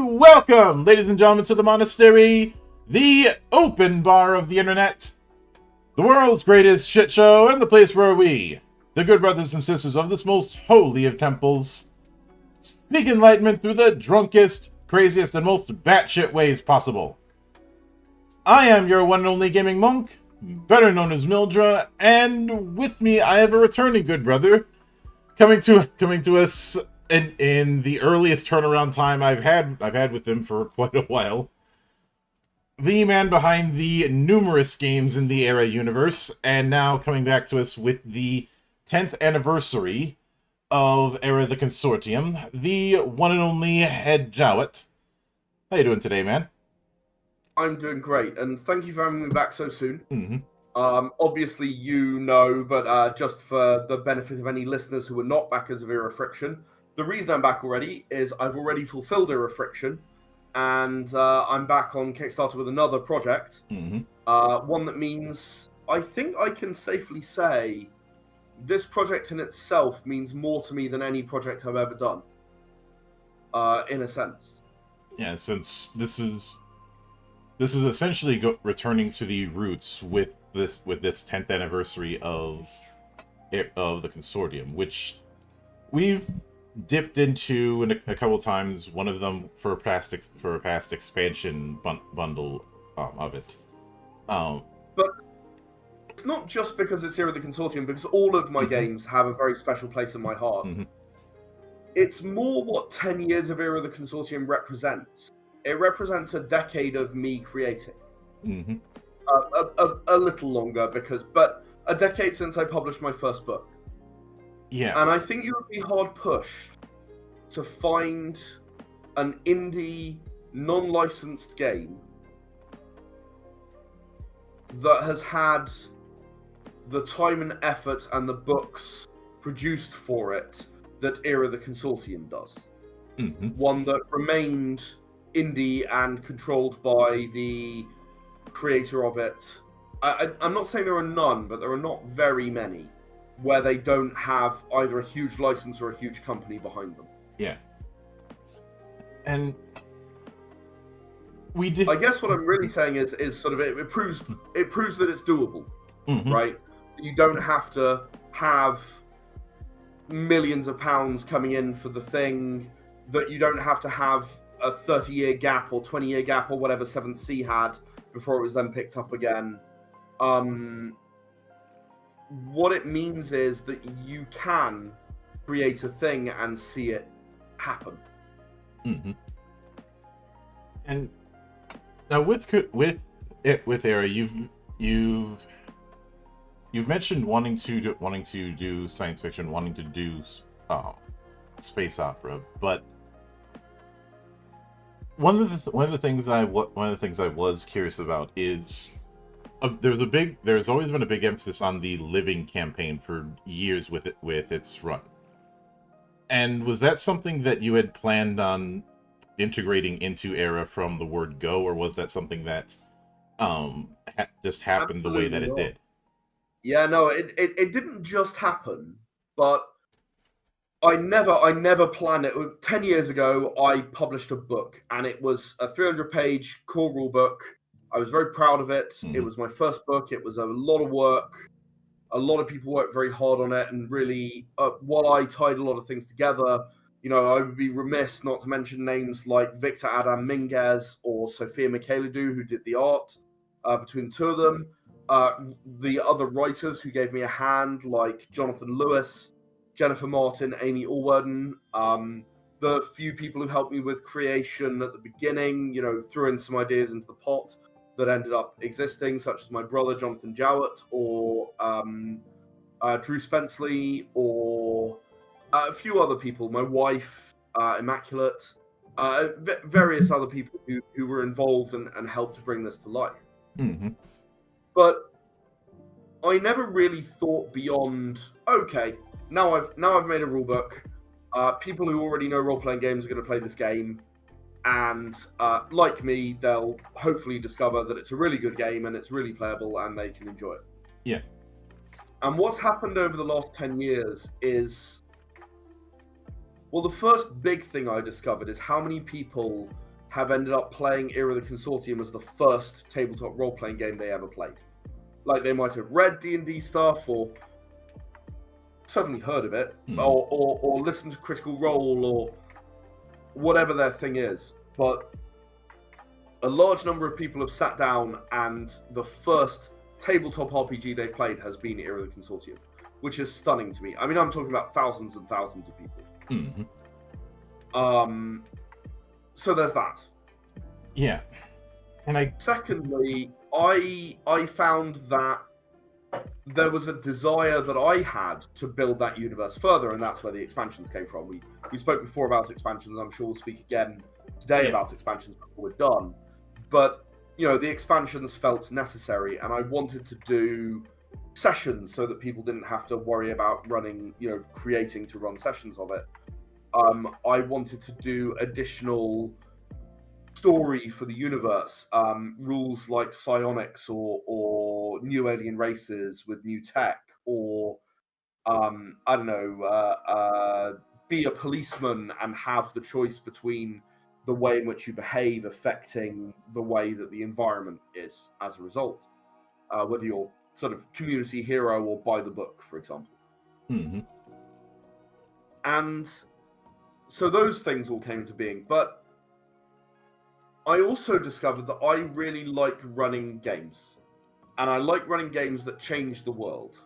And welcome, ladies and gentlemen, to the monastery, the open bar of the internet, the world's greatest shit show, and the place where we, the good brothers and sisters of this most holy of temples, seek enlightenment through the drunkest, craziest, and most batshit ways possible. I am your one and only gaming monk, better known as Mildra, and with me I have a returning good brother, coming to us in the earliest turnaround time I've had with him for quite a while. The man behind the numerous games in the Era universe, and now coming back to us with the 10th anniversary of Era the Consortium, the one and only Head Jowett. How you doing today, man? I'm doing great, and thank you for having me back so soon. Mm-hmm. Obviously, you know, but just for the benefit of any listeners who were not backers of Era Friction, the reason I'm back already is I've already fulfilled Era Friction, and I'm back on Kickstarter with another project. Mm-hmm. One that means I think I can safely say this project in itself means more to me than any project I've ever done. In a sense. Yeah, since this is essentially returning to the roots with this 10th anniversary of the Consortium, which we've dipped into a couple of times. One of them for a past expansion bundle of it. But it's not just because it's here at the Consortium, because all of my games have a very special place in my heart. Mm-hmm. It's more what 10 years of Era the Consortium represents. It represents a decade of me creating. Mm-hmm. A little longer, but a decade since I published my first book. Yeah. And I think you would be hard pushed to find an indie, non-licensed game that has had the time and effort and the books produced for it that Era the Consortium does. Mm-hmm. One that remained indie and controlled by the creator of it. I'm not saying there are none, but there are not very many where they don't have either a huge license or a huge company behind them. Yeah. And we did. I guess what I'm really saying is sort of it proves that it's doable, Mm-hmm. right? You don't have to have millions of pounds coming in for the thing, that you don't have to have a 30-year gap or 20-year gap or whatever 7th Sea had before it was then picked up again. What it means is that you can create a thing and see it happen. Mm-hmm. And now with Era, you've mentioned wanting to do science fiction, wanting to do space opera, but one of the things I was curious about is there's always been a big emphasis on the living campaign for years with its run. And was that something that you had planned on integrating into Era from the word go, or was that something that just happened the way that it did? Yeah, no, it didn't just happen, but I never planned it. 10 years ago, I published a book, and it was a 300-page core rule book. I was very proud of it. Mm-hmm. It was my first book. It was a lot of work. A lot of people worked very hard on it, and really, while I tied a lot of things together, you know, I would be remiss not to mention names like Victor Adam Minguez or Sophia Michaelidou, who did the art between the two of them. The other writers who gave me a hand, like Jonathan Lewis, Jennifer Martin, Amy Allwarden, the few people who helped me with creation at the beginning, you know, threw in some ideas into the pot that ended up existing, such as my brother Jonathan Jowett, or Drew Spenceley, or a few other people, my wife, Immaculate, various other people who were involved and helped to bring this to life. Mm-hmm. But I never really thought beyond, okay, now I've made a rulebook. People who already know role-playing games are going to play this game, and like me, they'll hopefully discover that it's a really good game and it's really playable and they can enjoy it. Yeah. And what's happened over the last 10 years is, well, the first big thing I discovered is how many people have ended up playing Era of the Consortium as the first tabletop role-playing game they ever played. Like, they might have read D&D stuff, or suddenly heard of it, or listened to Critical Role, or whatever their thing is. But a large number of people have sat down, and the first tabletop RPG they've played has been Era of the Consortium, which is stunning to me. I mean, I'm talking about thousands and thousands of people. So there's that. Yeah. And Secondly, I found that there was a desire that I had to build that universe further, and that's where the expansions came from. We spoke before about expansions. I'm sure we'll speak again today about expansions before we're done. But, you know, the expansions felt necessary, and I wanted to do sessions so that people didn't have to worry about running, you know, creating to run sessions of it. I wanted to do additional story for the universe, rules like psionics or new alien races with new tech, or I don't know, be a policeman and have the choice between the way in which you behave affecting the way that the environment is as a result, whether you're sort of community hero or by the book, for example. And so those things all came into being, but I also discovered that I really like running games, and I like running games that change the world.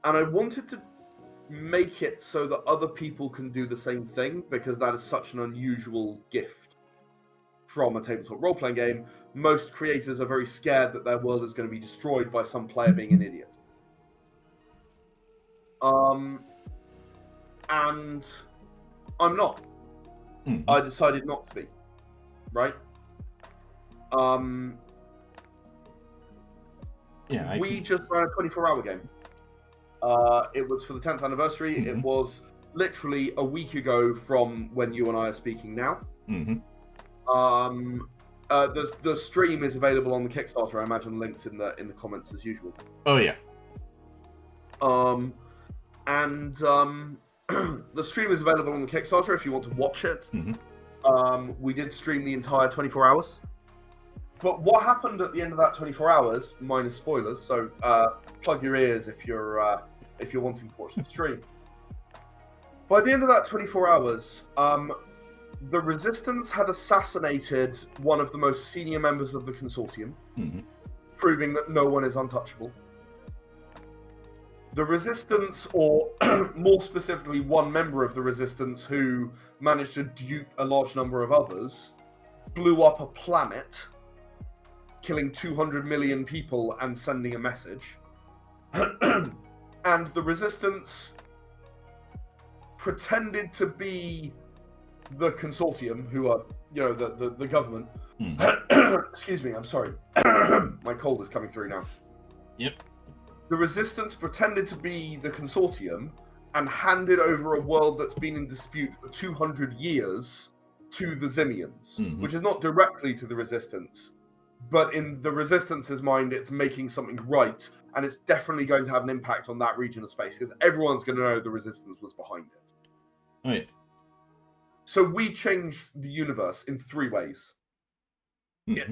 And I wanted to make it so that other people can do the same thing, because that is such an unusual gift from a tabletop role-playing game. Most creators are very scared that their world is going to be destroyed by some player being an idiot. And I'm not. I decided not to be. Right? We just ran a 24-hour game. It was for the 10th anniversary. It was literally a week ago from when you and I are speaking now. The stream is available on the Kickstarter. I imagine links in the comments as usual. Oh yeah. The stream is available on the Kickstarter if you want to watch it. We did stream the entire 24 hours. But what happened at the end of that 24 hours, minus spoilers, so plug your ears if you're wanting to watch the stream. By the end of that 24 hours, the Resistance had assassinated one of the most senior members of the Consortium, proving that no one is untouchable. The Resistance, or more specifically one member of the Resistance who managed to dupe a large number of others, blew up a planet, killing 200 million people and sending a message. And the Resistance pretended to be the Consortium, who are, you know, the government. Excuse me, I'm sorry. My cold is coming through now. Yep. The Resistance pretended to be the Consortium and handed over a world that's been in dispute for 200 years to the Zimians, which is not directly to the Resistance, but in the Resistance's mind, it's making something right, and it's definitely going to have an impact on that region of space, because everyone's going to know the Resistance was behind it. Right. So we changed the universe in 3 ways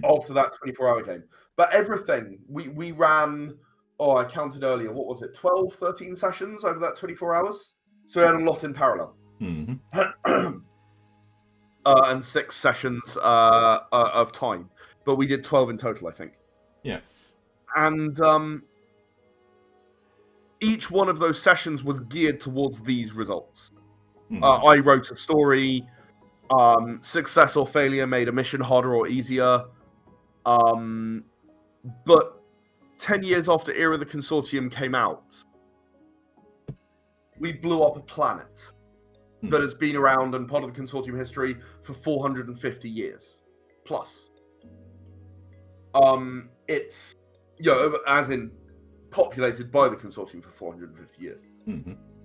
after that 24-hour game. But everything, we ran... Oh, I counted earlier. What was it? 12, 13 sessions over that 24 hours? So we had a lot in parallel. And 6 sessions of time. But we did 12 in total, I think. Yeah. And each one of those sessions was geared towards these results. I wrote a story. Success or failure made a mission harder or easier. But 10 years after Era of the Consortium came out, we blew up a planet that has been around and part of the Consortium history for 450 years plus. It's, you know, as in populated by the Consortium for 450 years.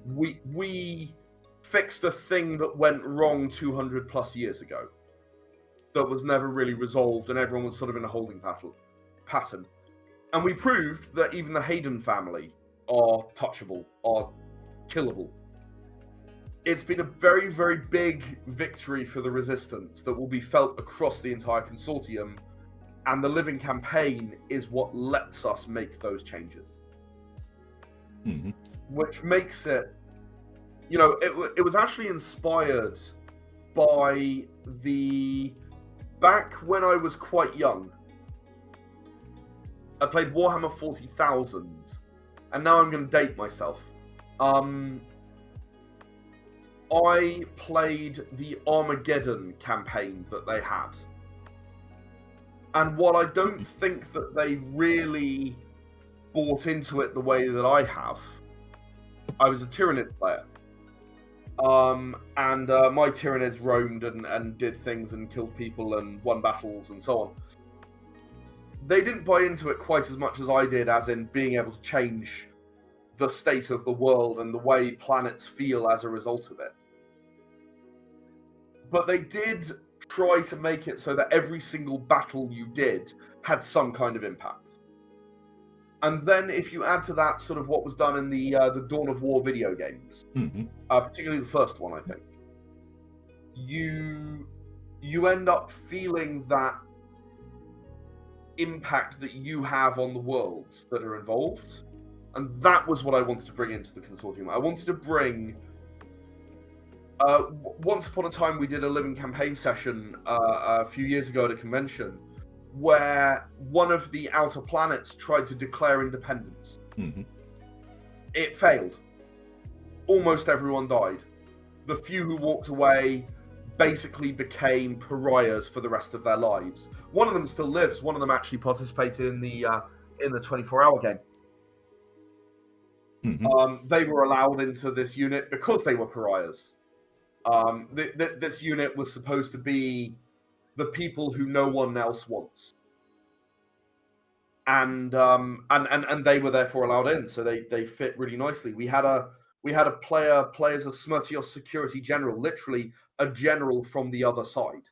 We fixed a thing that went wrong 200 plus years ago that was never really resolved, and everyone was sort of in a holding pattern. And we proved that even the Hayden family are touchable, are killable. it's been a very, very big victory for the Resistance that will be felt across the entire Consortium, and the Living Campaign is what lets us make those changes. Mm-hmm. Which makes it, you know, it was actually inspired by back when I was quite young, I played Warhammer 40,000, and now I'm going to date myself. I played the Armageddon campaign that they had. And while I don't think that they really bought into it the way that I have, I was a Tyranid player. And my Tyranids roamed and did things and killed people and won battles and so on. They didn't buy into it quite as much as I did, as in being able to change the state of the world and the way planets feel as a result of it. But they did try to make it so that every single battle you did had some kind of impact. And then if you add to that sort of what was done in the Dawn of War video games, particularly the first one, I think, you end up feeling that impact that you have on the worlds that are involved. And that was what I wanted to bring into the Consortium. I wanted to bring... once upon a time, we did a Living Campaign session a few years ago at a convention where one of the outer planets tried to declare independence. It failed. Almost everyone died. The few who walked away basically became pariahs for the rest of their lives. One of them still lives. One of them actually participated in the 24-hour game. They were allowed into this unit because they were pariahs. This unit was supposed to be the people who no one else wants, and they were therefore allowed in. So they fit really nicely. We had a player play as a Smirtios security general, literally a general from the other side.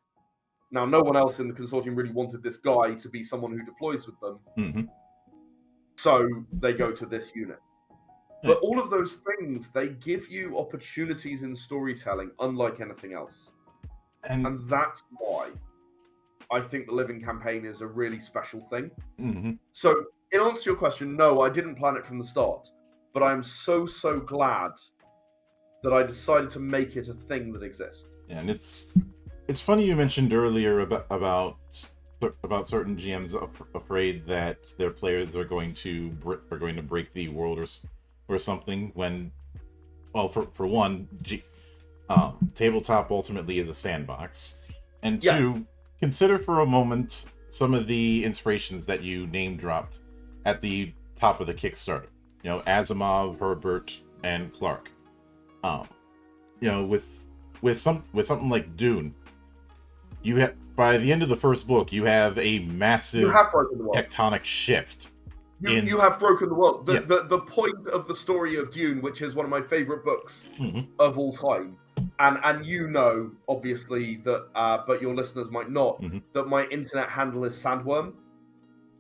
Now, no one else in the Consortium really wanted this guy to be someone who deploys with them, so they go to this unit. But all of those things, they give you opportunities in storytelling unlike anything else. And that's why I think the Living Campaign is a really special thing. So, in answer to your question, no, I didn't plan it from the start. But I'm so glad that I decided to make it a thing that exists. Yeah, and it's funny you mentioned earlier about certain GMs afraid that their players are going to break the world or something, when, well, for one, tabletop ultimately is a sandbox, and two, consider for a moment some of the inspirations that you name dropped at the top of the Kickstarter. You know, Asimov, Herbert, and Clark. You know, with something like Dune, you have, by the end of the first book, you have a massive tectonic shift. You have broken the world. The point of the story of Dune, which is one of my favorite books of all time, and you know, obviously, that, but your listeners might not, that my internet handle is Sandworm.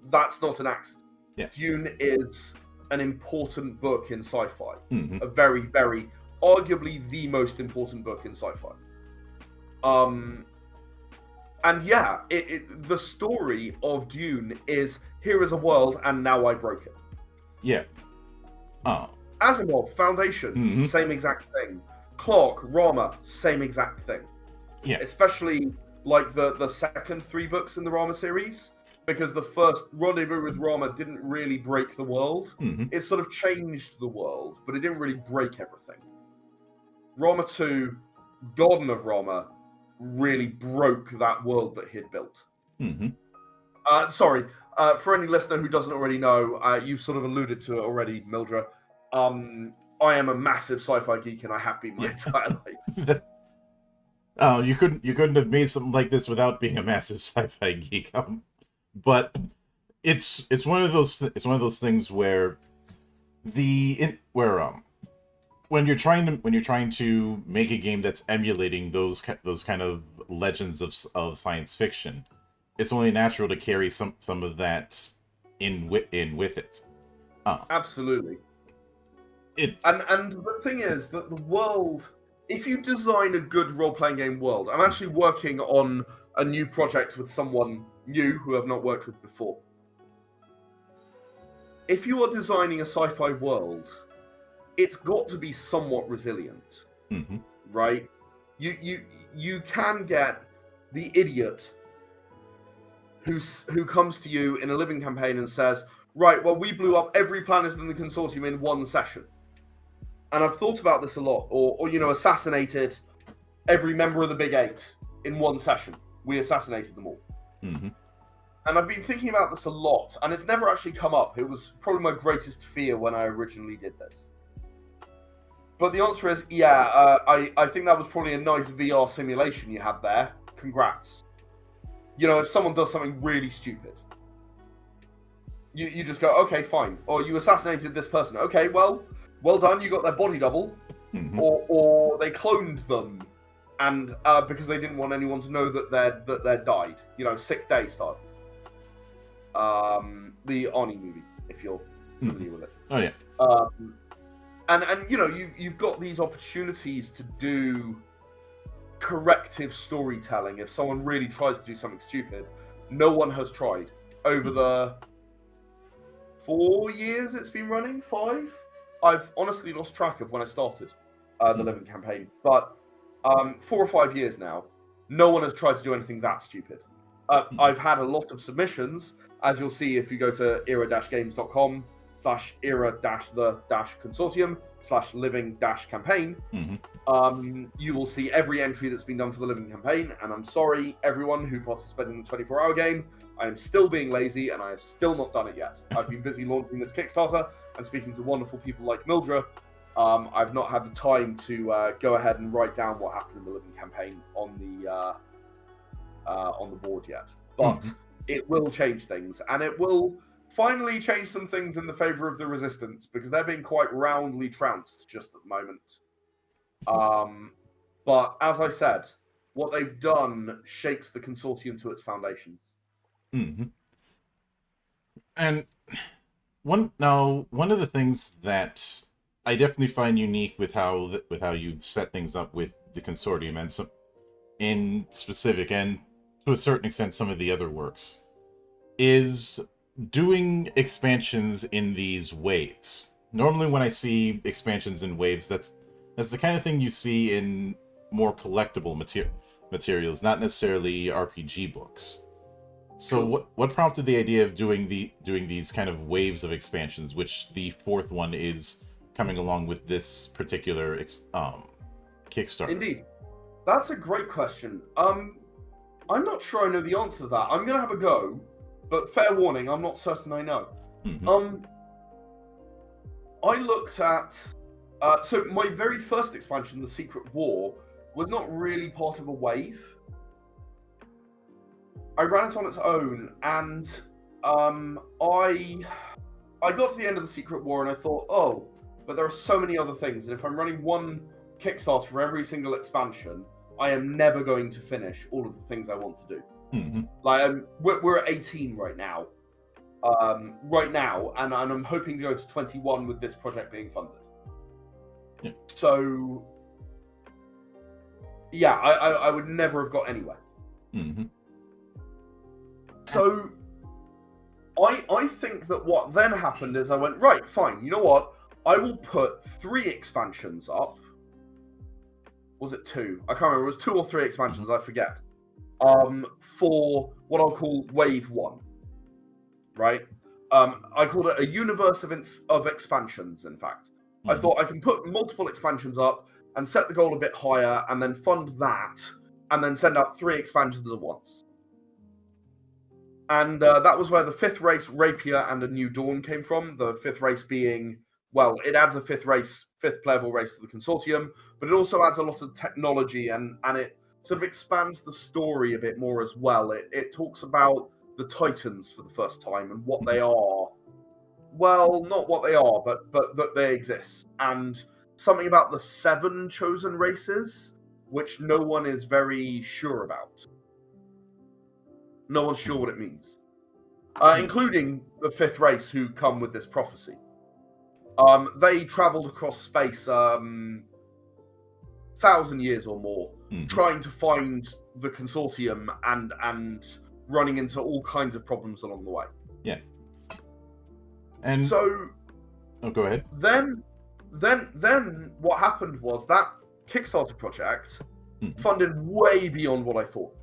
That's not an accident. Yeah. Dune is an important book in sci-fi. A very, very, arguably the most important book in sci-fi. And yeah, the story of Dune is, here is a world, and now I broke it. Yeah. Asimov, Foundation, same exact thing. Clark, Rama, same exact thing. Yeah. Especially like the second 3 books in the Rama series, because the first Rendezvous with Rama didn't really break the world. It sort of changed the world, but it didn't really break everything. Rama 2, Garden of Rama, really broke that world that he'd built. Sorry, for any listener who doesn't already know, you've sort of alluded to it already, Mildred. I am a massive sci-fi geek, and I have been my entire life. Oh, you couldn't have made something like this without being a massive sci-fi geek. But it's one of those things where when you're trying to make a game that's emulating those kind of legends of science fiction, it's only natural to carry some of that in with it. Absolutely. And the thing is that the world if you design a good role-playing game world, I'm actually working on a new project with someone new who I've not worked with before. If you are designing a sci-fi world, it's got to be somewhat resilient, right? You can get the idiot who comes to you in a living campaign and says, right, well, we blew up every planet in the Consortium in one session. And I've thought about this a lot. Or assassinated every member of the Big Eight in one session. We assassinated them all. And I've been thinking about this a lot, and it's never actually come up. It was probably my greatest fear when I originally did this. But the answer is, I think that was probably a nice VR simulation you had there. Congrats. If someone does something really stupid, you just go, okay, fine. Or you assassinated this person. Okay, well done. You got their body double. Or they cloned them, and because they didn't want anyone to know that they'd died. Sixth Day style. The Arnie movie, if you're familiar with it. Oh yeah. And you've got these opportunities to do corrective storytelling. If someone really tries to do something stupid, no one has tried over the 4 years it's been running. 5. I've honestly lost track of when I started the Living campaign, but 4 or 5 years now, no one has tried to do anything that stupid. I've had a lot of submissions, as you'll see if you go to era-games.com/era-the-consortium/living-campaign. You will see every entry that's been done for the Living campaign, and I'm sorry, everyone who participated in the 24-hour game. I am still being lazy, and I have still not done it yet. I've been busy launching this Kickstarter and speaking to wonderful people like Mildra. I've not had the time to go ahead and write down what happened in the Living campaign on the board yet. But it will change things, and it will finally change some things in the favor of the Resistance, because they're being quite roundly trounced just at the moment. But as I said, what they've done shakes the Consortium to its foundations. And one of the things that I definitely find unique with how you've set things up with the Consortium, and some in specific, and to a certain extent some of the other works, is doing expansions in these waves. Normally when I see expansions in waves, that's the kind of thing you see in more collectible materials, not necessarily RPG books. So what prompted the idea of doing these kind of waves of expansions, which the 4th one is coming along with this particular Kickstarter? Indeed. That's a great question. I'm not sure I know the answer to that. I'm going to have a go, but fair warning, I'm not certain I know. I looked at... so my very first expansion, The Secret War, was not really part of a wave. I ran it on its own, and I got to the end of The Secret War, and I thought, oh, but there are so many other things, and if I'm running one Kickstarter for every single expansion, I am never going to finish all of the things I want to do. We're at 18 right now. And I'm hoping to go to 21 with this project being funded. So, yeah, I would never have got anywhere. So, I think that what then happened is I went, right, fine, you know what? I will put 3 expansions up. Was it 2? I can't remember. It was 2 or 3 expansions, I forget. For what I'll call Wave 1. Right? I called it a universe of expansions, in fact. I thought I can put multiple expansions up and set the goal a bit higher, and then fund that, and then send out 3 expansions at once. And that was where the 5th race, Rapier, and A New Dawn came from. The 5th race being, well, it adds a 5th playable race to the Consortium, but it also adds a lot of technology, and it sort of expands the story a bit more as well. It talks about the Titans for the first time and what they are. Well, not what they are, but that they exist. And something about the 7 chosen races, which no one is very sure about. No one's sure what it means. Including the 5th race who come with this prophecy. They travelled across space 1,000 years or more, Mhm. trying to find the Consortium and running into all kinds of problems along the way. Yeah. And So go ahead. then what happened was that Kickstarter project Mhm. funded way beyond what I thought.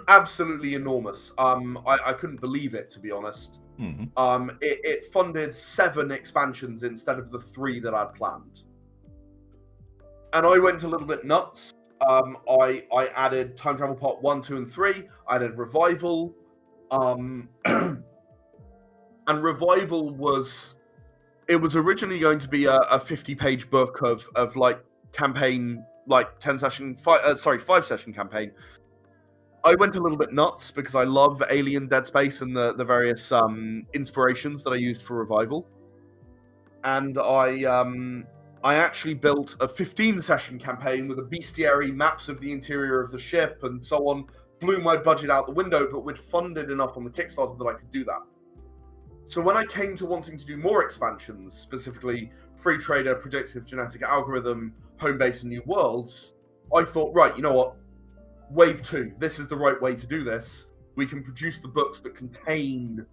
Absolutely enormous. I couldn't believe it, to be honest. Mhm. It funded 7 expansions instead of the 3 that I'd planned. And I went a little bit nuts. I added Time Travel Part 1, 2, and 3. I added Revival. And Revival was originally going to be a 50-page book of like campaign, like 5 session campaign. I went a little bit nuts because I love Alien, Dead Space, and the various inspirations that I used for Revival. And I actually built a 15-session campaign with a bestiary, maps of the interior of the ship, and so on. Blew my budget out the window, but we'd funded enough on the Kickstarter that I could do that. So when I came to wanting to do more expansions, specifically Free Trader, Predictive Genetic Algorithm, Home Base, and New Worlds, I thought, right, you know what? Wave 2, this is the right way to do this. We can produce the books that contain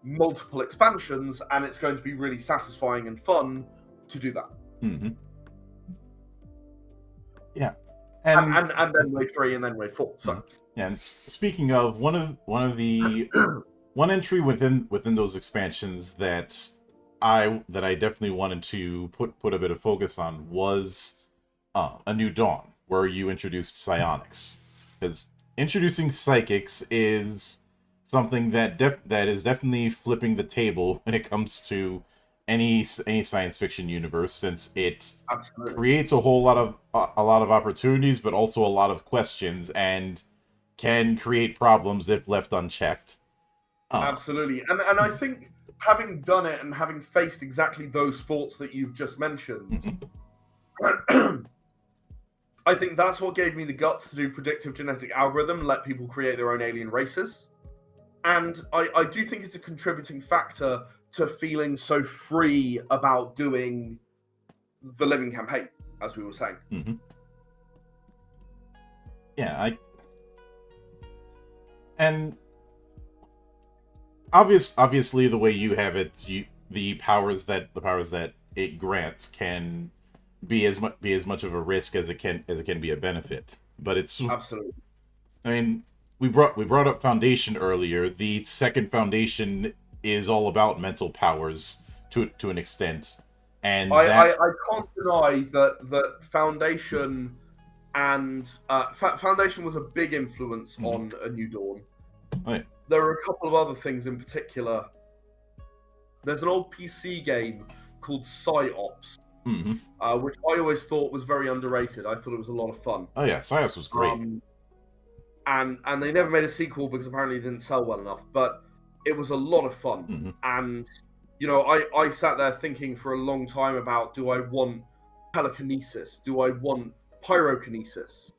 multiple expansions, and it's going to be really satisfying and fun to do that. Mm-hmm. Yeah, and then wave 3, and then wave 4. So, yeah, and speaking of one of the one entry within those expansions that I definitely wanted to put a bit of focus on was A New Dawn, where you introduced psionics. Because introducing psychics is something that is definitely flipping the table when it comes to any science fiction universe, since it creates a lot of opportunities, but also a lot of questions, and can create problems if left unchecked. Absolutely, and I think having done it and having faced exactly those thoughts that you've just mentioned. I think that's what gave me the guts to do Predictive Genetic Algorithm, let people create their own alien races. And I do think it's a contributing factor to feeling so free about doing the living campaign, as we were saying. Mm-hmm. Yeah, and obviously the way you have it, the powers that it grants can be as much of a risk as it can be a benefit. But it's absolutely. I mean, we brought up Foundation earlier. The second Foundation is all about mental powers to an extent, and I can't deny that Foundation and Foundation was a big influence on A New Dawn. Oh, yeah. There are a couple of other things in particular. There's an old PC game called PsyOps, which I always thought was very underrated. I thought it was a lot of fun. Oh yeah, PsyOps was great. And they never made a sequel because apparently it didn't sell well enough. But it was a lot of fun. And you know, I sat there thinking for a long time about, do I want telekinesis? Do I want pyrokinesis?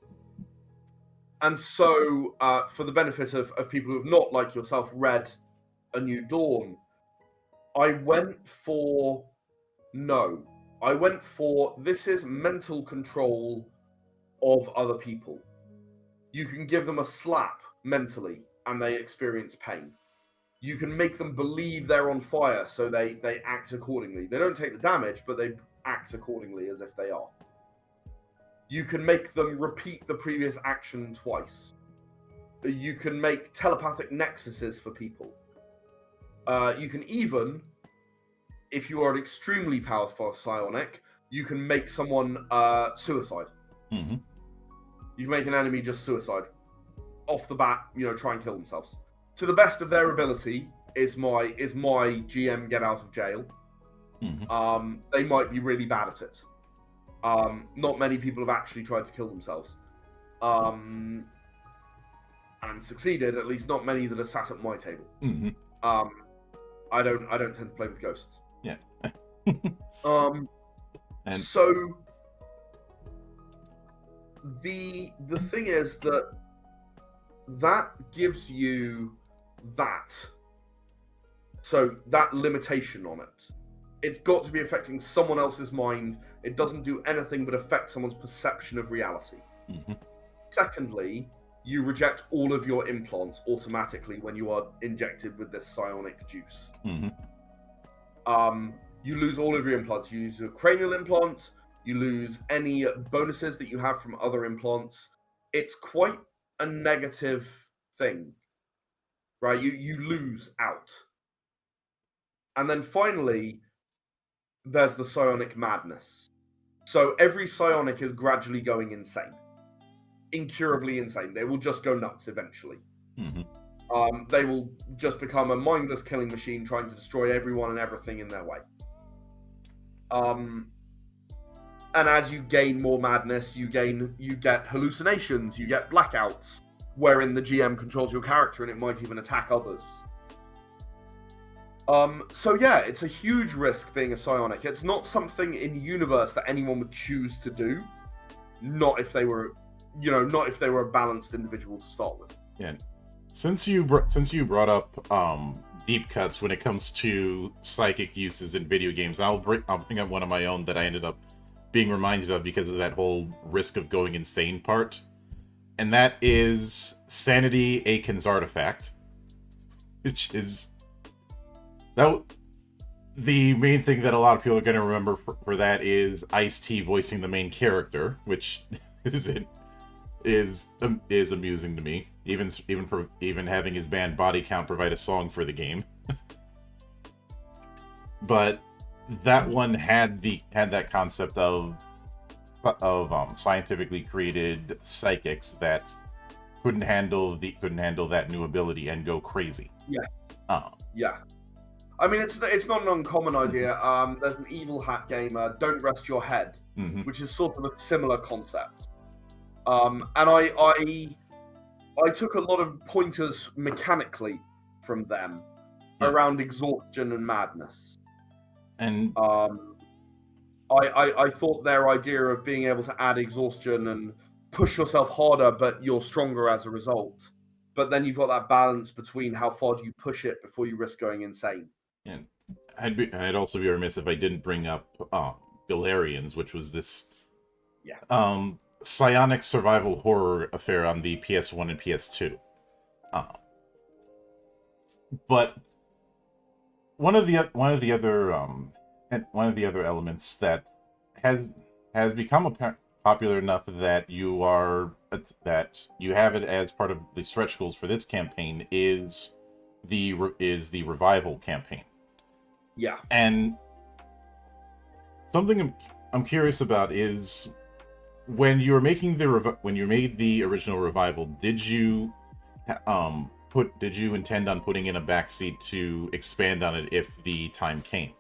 And so, for the benefit of people who have not, like yourself, read A New Dawn, I went for this is mental control of other people. You can give them a slap mentally and they experience pain. You can make them believe they're on fire, so they act accordingly. They don't take the damage, but they act accordingly as if they are. You can make them repeat the previous action twice. You can make telepathic nexuses for people. You can even, if you are an extremely powerful psionic, you can make someone suicide. You can make an enemy just suicide. Off the bat, you know, try and kill themselves. To the best of their ability is my GM get out of jail. They might be really bad at it. Not many people have actually tried to kill themselves. And succeeded, at least not many that are sat at my table. I don't tend to play with ghosts. Yeah. And so the thing is that gives you that. So that limitation on it It's got to be affecting someone else's mind. It doesn't do anything but affect someone's perception of reality. Mm-hmm. Secondly, you reject all of your implants automatically when you are injected with this psionic juice. Mm-hmm. You lose all of your implants. You lose your cranial implant. You lose any bonuses that you have from other implants. It's quite a negative thing, right? You lose out. And then finally, there's the psionic madness. So every psionic is gradually going insane. Incurably insane. They will just go nuts eventually. Mm-hmm. They will just become a mindless killing machine trying to destroy everyone and everything in their way. And as you gain more madness, you get hallucinations, you get blackouts, wherein the GM controls your character and it might even attack others. So yeah, it's a huge risk being a psionic. It's not something in universe that anyone would choose to do. Not if they were, not if they were a balanced individual to start with. Yeah. Since you brought up deep cuts when it comes to psychic uses in video games, I'll bring up one of my own that I ended up being reminded of because of that whole risk of going insane part, and that is Sanity Aiken's artifact, which is the main thing that a lot of people are going to remember for that is Ice-T voicing the main character, which is amusing to me. Even having his band Body Count provide a song for the game. But that one had that concept of scientifically created psychics that couldn't handle that new ability and go crazy. Yeah. Yeah. I mean, it's not an uncommon idea. There's an Evil Hat game, Don't Rest Your Head, mm-hmm. which is sort of a similar concept. And I took a lot of pointers mechanically from them around exhaustion and madness. And I thought their idea of being able to add exhaustion and push yourself harder, but you're stronger as a result. But then you've got that balance between how far do you push it before you risk going insane. And I'd also be remiss if I didn't bring up Galarians, which was this psionic survival horror affair on the PS1 and PS2. But one of the other elements that has become popular enough that you have it as part of the stretch goals for this campaign is the revival campaign. Yeah. And something I'm curious about is when you made the original revival, did you intend on putting in a backseat to expand on it if the time came?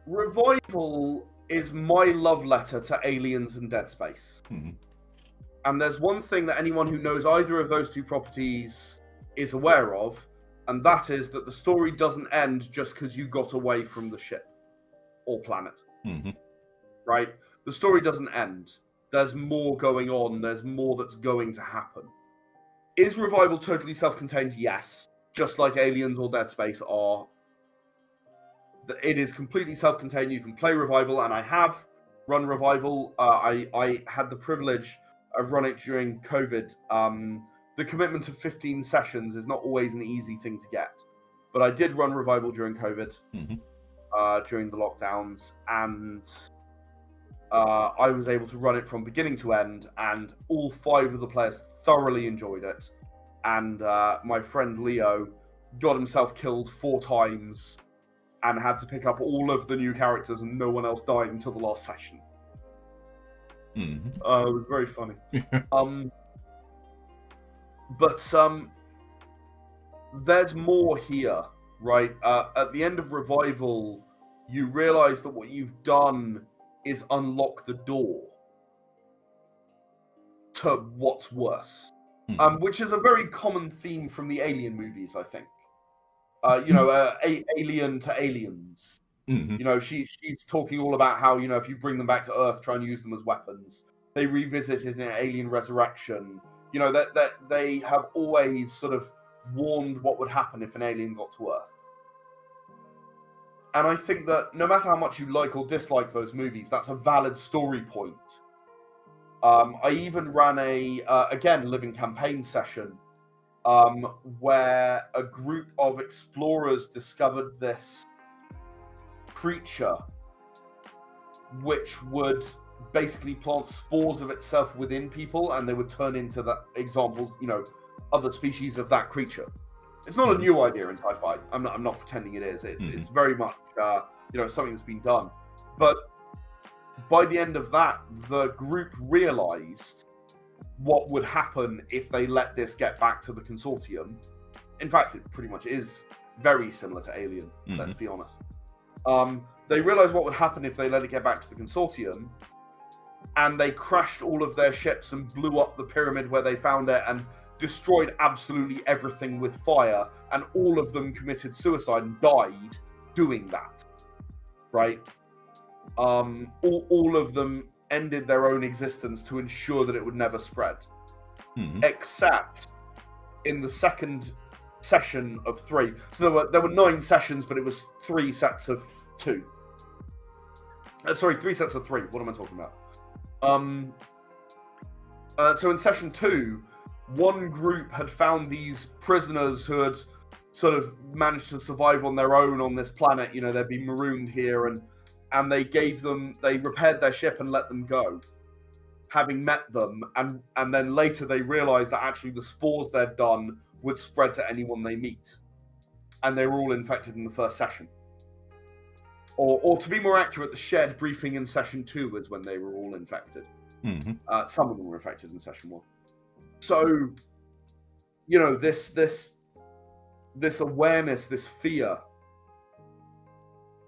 Revival is my love letter to Aliens and Dead Space. Mm-hmm. And there's one thing that anyone who knows either of those two properties is aware of, and that is that the story doesn't end just because you got away from the ship or planet. Mm-hmm. Right? The story doesn't end. There's more going on. There's more that's going to happen. Is Revival totally self-contained? Yes. Just like Aliens or Dead Space are. It is completely self-contained. You can play Revival, and I have run Revival. I had the privilege of running it during COVID. The commitment of 15 sessions is not always an easy thing to get. But I did run Revival during COVID, during the lockdowns, and I was able to run it from beginning to end, and all 5 of the players thoroughly enjoyed it. And my friend Leo got himself killed 4 times and had to pick up all of the new characters, and no one else died until the last session. Mm-hmm. It was very funny. But there's more here, right? At the end of Revival, you realize that what you've done is unlock the door to what's worse. Which is a very common theme from the Alien movies, I think. Alien to Aliens. Mm-hmm. She's talking all about how, if you bring them back to Earth, try and use them as weapons. They revisit it in Alien Resurrection. That they have always sort of warned what would happen if an alien got to Earth. And I think that no matter how much you like or dislike those movies, that's a valid story point. I even ran again, living campaign session, where a group of explorers discovered this creature which would basically plant spores of itself within people, and they would turn into the examples, other species of that creature. It's not a new idea in sci-fi. I'm not pretending it is. It's very much something that's been done. But by the end of that, the group realized what would happen if they let this get back to the Consortium. In fact, it pretty much is very similar to Alien, let's be honest. They realized what would happen if they let it get back to the Consortium, and they crashed all of their ships and blew up the pyramid where they found it and destroyed absolutely everything with fire, and all of them committed suicide and died doing that. Right? All of them ended their own existence to ensure that it would never spread. Except in the second session of 3. So there were 9 sessions, but it was 3 sets of 2. 3 sets of 3. What am I talking about? So in session 2, one group had found these prisoners who had sort of managed to survive on their own on this planet. They'd been marooned here, and they repaired their ship and let them go, having met them, and then later they realized that actually the spores they'd done would spread to anyone they meet, and they were all infected in the first session. Or to be more accurate, the shared briefing in session 2 was when they were all infected. Some of them were infected in session 1. So, this awareness, this fear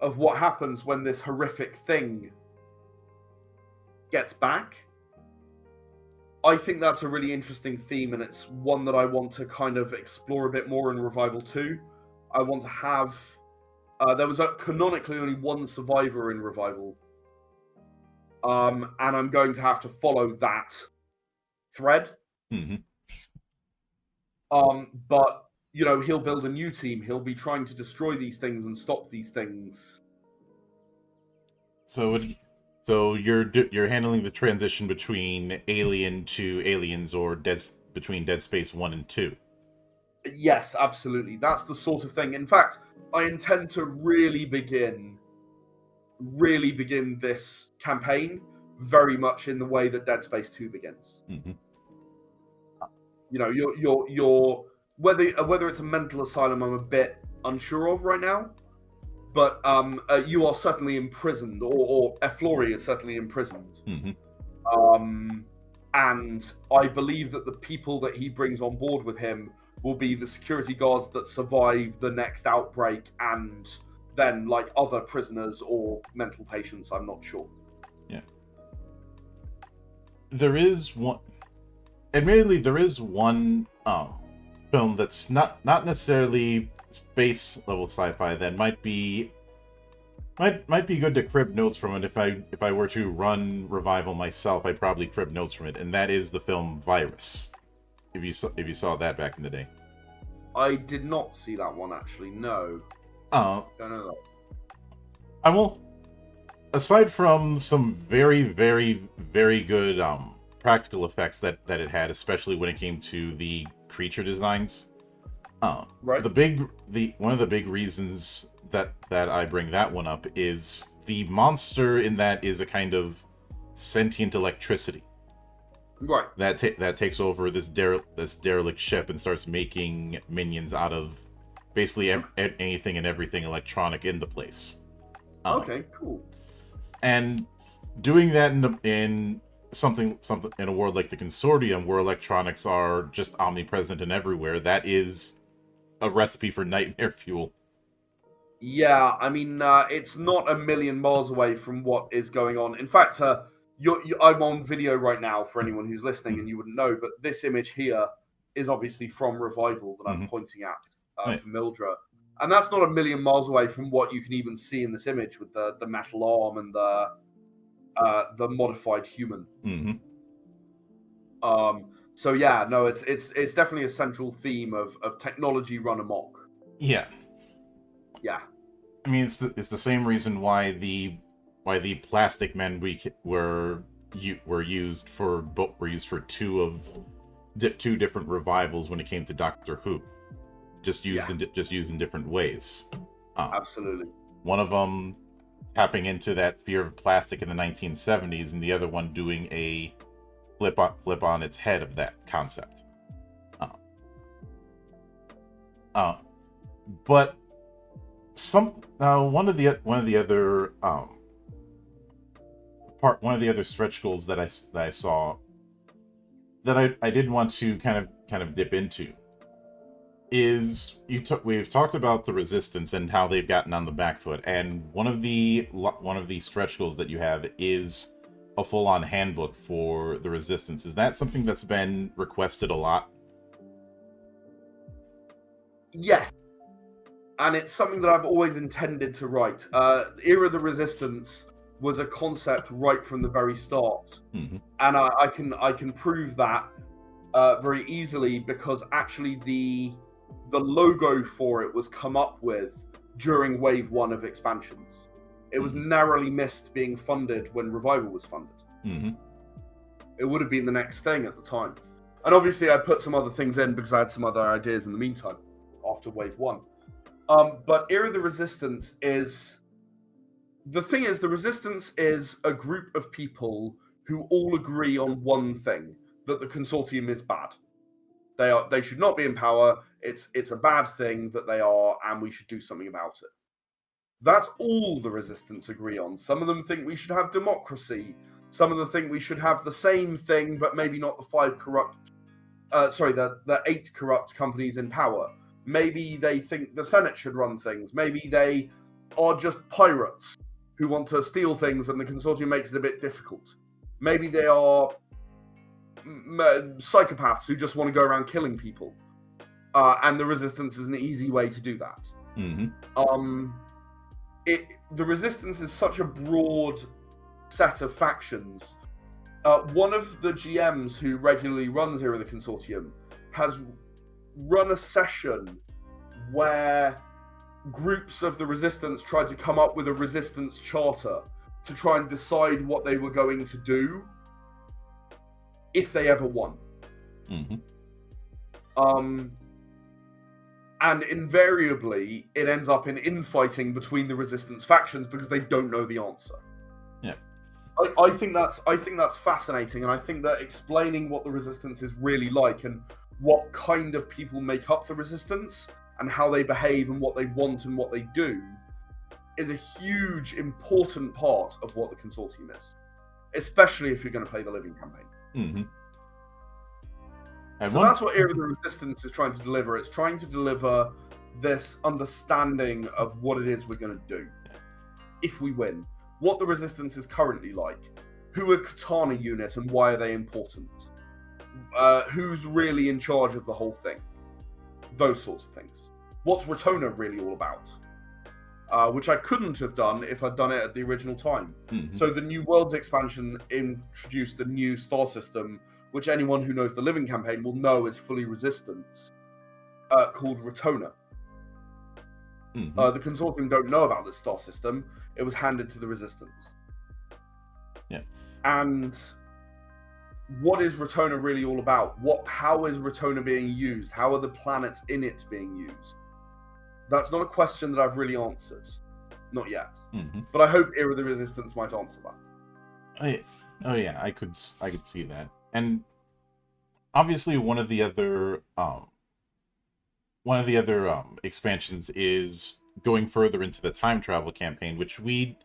of what happens when this horrific thing gets back, I think that's a really interesting theme, and it's one that I want to kind of explore a bit more in Revival 2. I want to have... there was canonically only one survivor in Revival. And I'm going to have to follow that thread. But, he'll build a new team. He'll be trying to destroy these things and stop these things. So you're handling the transition between Alien to Aliens, or between Dead Space 1 and 2. Yes, absolutely. That's the sort of thing. In fact, I intend to really begin this campaign very much in the way that Dead Space 2 begins. You're whether it's a mental asylum, I'm a bit unsure of right now, but you are certainly imprisoned, or Eflori is certainly imprisoned. And I believe that the people that he brings on board with him will be the security guards that survive the next outbreak, and then other prisoners or mental patients. I'm not sure. Yeah. There is one. Admittedly, there is one film that's not necessarily space level sci-fi that might be good to crib notes from it. If I were to run Revival myself, I'd probably crib notes from it, and that is the film Virus. If you saw that back in the day. I did not see that one, actually. No. Don't know that. I will. Aside from some very, very, very good practical effects that it had, especially when it came to the creature designs, right. One of the big reasons that I bring that one up is the monster in that is a kind of sentient electricity. Right. That takes over this derelict ship and starts making minions out of basically anything and everything electronic in the place. Okay, cool. And doing that in something in a world like the Consortium, where electronics are just omnipresent and everywhere, that is a recipe for nightmare fuel. Yeah, I mean, it's not a million miles away from what is going on. In fact, I'm on video right now for anyone who's listening, and you wouldn't know, but this image here is obviously from Revival that I'm pointing at for Mildra. And that's not a million miles away from what you can even see in this image with the metal arm and the modified human. So yeah, no, it's definitely a central theme of technology run amok. Yeah. Yeah. I mean, it's the same reason why the plastic men were used for two different revivals when it came to Doctor Who, just used in different ways. Absolutely. One of them tapping into that fear of plastic in the 1970s, and the other one doing a flip on its head of that concept. But one of the other stretch goals that I saw that I did want to kind of dip into is we've talked about the Resistance and how they've gotten on the back foot, and one of the stretch goals that you have is a full-on handbook for the Resistance. Is that something that's been requested a lot? Yes. And it's something that I've always intended to write. Era of the Resistance was a concept right from the very start. Mm-hmm. And I can prove that very easily, because actually the logo for it was come up with during Wave 1 of expansions. It was narrowly missed being funded when Revival was funded. Mm-hmm. It would have been the next thing at the time. And obviously I put some other things in because I had some other ideas in the meantime after Wave 1. But Era of the Resistance is... The thing is, the Resistance is a group of people who all agree on one thing, that the Consortium is bad. They should not be in power, it's a bad thing that they are, and we should do something about it. That's all the Resistance agree on. Some of them think we should have democracy. Some of them think we should have the same thing, but maybe not the 8 corrupt companies in power. Maybe they think the Senate should run things. Maybe they are just pirates who want to steal things and the Consortium makes it a bit difficult. Maybe they are psychopaths who just want to go around killing people. And the Resistance is an easy way to do that. Mm-hmm. The Resistance is such a broad set of factions. One of the GMs who regularly runs Era of the Consortium has run a session where groups of the Resistance tried to come up with a Resistance charter to try and decide what they were going to do if they ever won. Mm-hmm. And invariably it ends up in infighting between the Resistance factions because they don't know the answer. Yeah. I think that's fascinating, and I think that explaining what the Resistance is really like and what kind of people make up the Resistance and how they behave and what they want and what they do is a huge, important part of what the Consortium is, especially if you're going to play the Living campaign. Mm-hmm. So that's what Era of the Resistance is trying to deliver. It's trying to deliver this understanding of what it is we're going to do if we win, what the Resistance is currently like, who are Katana unit and why are they important, who's really in charge of the whole thing, those sorts of things. What's Rotona really all about? Which I couldn't have done if I'd done it at the original time. Mm-hmm. So the New Worlds expansion introduced a new star system, which anyone who knows the Living campaign will know is fully Resistance, called Rotona. Mm-hmm. The Consortium don't know about this star system. It was handed to the Resistance. Yeah. And what is Rotona really all about? How is Rotona being used? How are the planets in it being used? That's not a question that I've really answered. Not yet. Mm-hmm. But I hope Era of the Resistance might answer that. Oh yeah, I could see that. And obviously one of the other expansions is going further into the time travel campaign, which we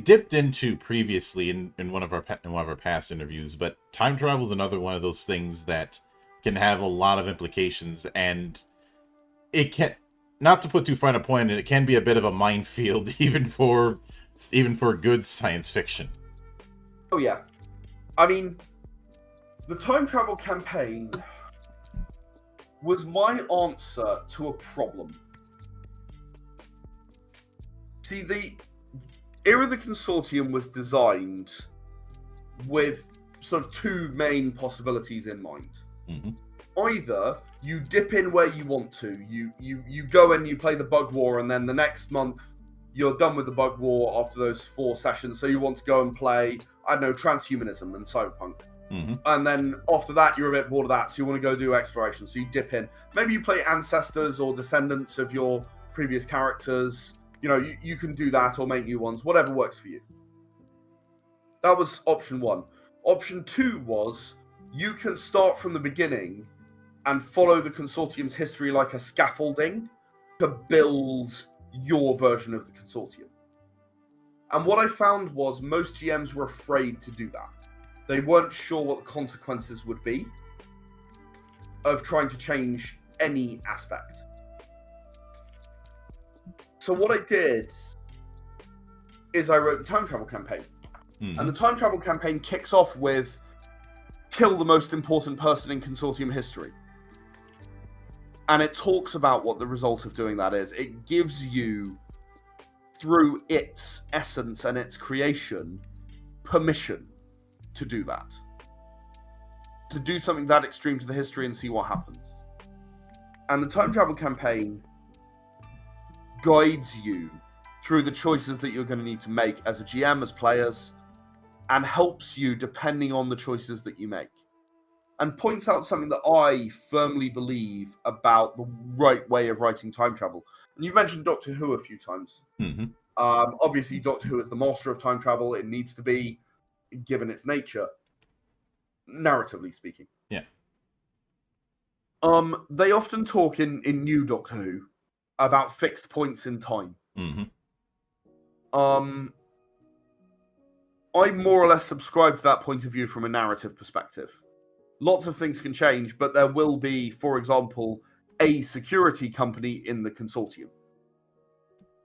dipped into previously in one of our past interviews, but time travel is another one of those things that can have a lot of implications, and it can, not to put too fine a point, it can be a bit of a minefield even for good science fiction. Oh yeah. I mean, the time travel campaign was my answer to a problem. See, the Era of the Consortium was designed with sort of two main possibilities in mind. Mm-hmm. Either you dip in where you want to, you go and you play the Bug War, and then the next month you're done with the bug war after those 4 sessions, so you want to go and play, I don't know, transhumanism and cyberpunk. Mm-hmm. And then after that, you're a bit bored of that, so you want to go do exploration. So you dip in. Maybe you play ancestors or descendants of your previous characters. You know, you can do that or make new ones, whatever works for you. That was option 1. Option 2 was you can start from the beginning and follow the Consortium's history like a scaffolding to build your version of the Consortium. And what I found was most GMs were afraid to do that. They weren't sure what the consequences would be of trying to change any aspect. So what I did is I wrote the time travel campaign. Mm-hmm. And the time travel campaign kicks off with kill the most important person in Consortium history. And it talks about what the result of doing that is. It gives you, through its essence and its creation, permission to do that. To do something that extreme to the history and see what happens. And the time travel campaign guides you through the choices that you're going to need to make as a GM, as players, and helps you depending on the choices that you make. And points out something that I firmly believe about the right way of writing time travel. And you've mentioned Doctor Who a few times. Mm-hmm. Obviously, Doctor Who is the master of time travel. It needs to be, given its nature, narratively speaking. Yeah. They often talk in new Doctor Who about fixed points in time. Mm-hmm. I more or less subscribe to that point of view from a narrative perspective. Lots of things can change, but there will be, for example, a security company in the Consortium.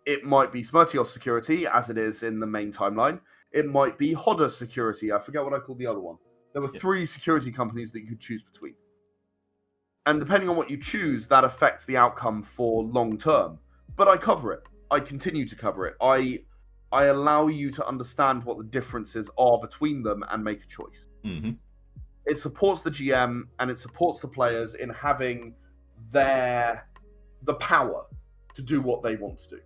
It might be Smirtios Security, as it is in the main timeline. It might be Hodder Security. I forget what I called the other one. There were 3 security companies that you could choose between. And depending on what you choose, that affects the outcome for long term. But I cover it. I continue to cover it. I allow you to understand what the differences are between them and make a choice. Mm-hmm. It supports the GM and it supports the players in having the power to do what they want to do.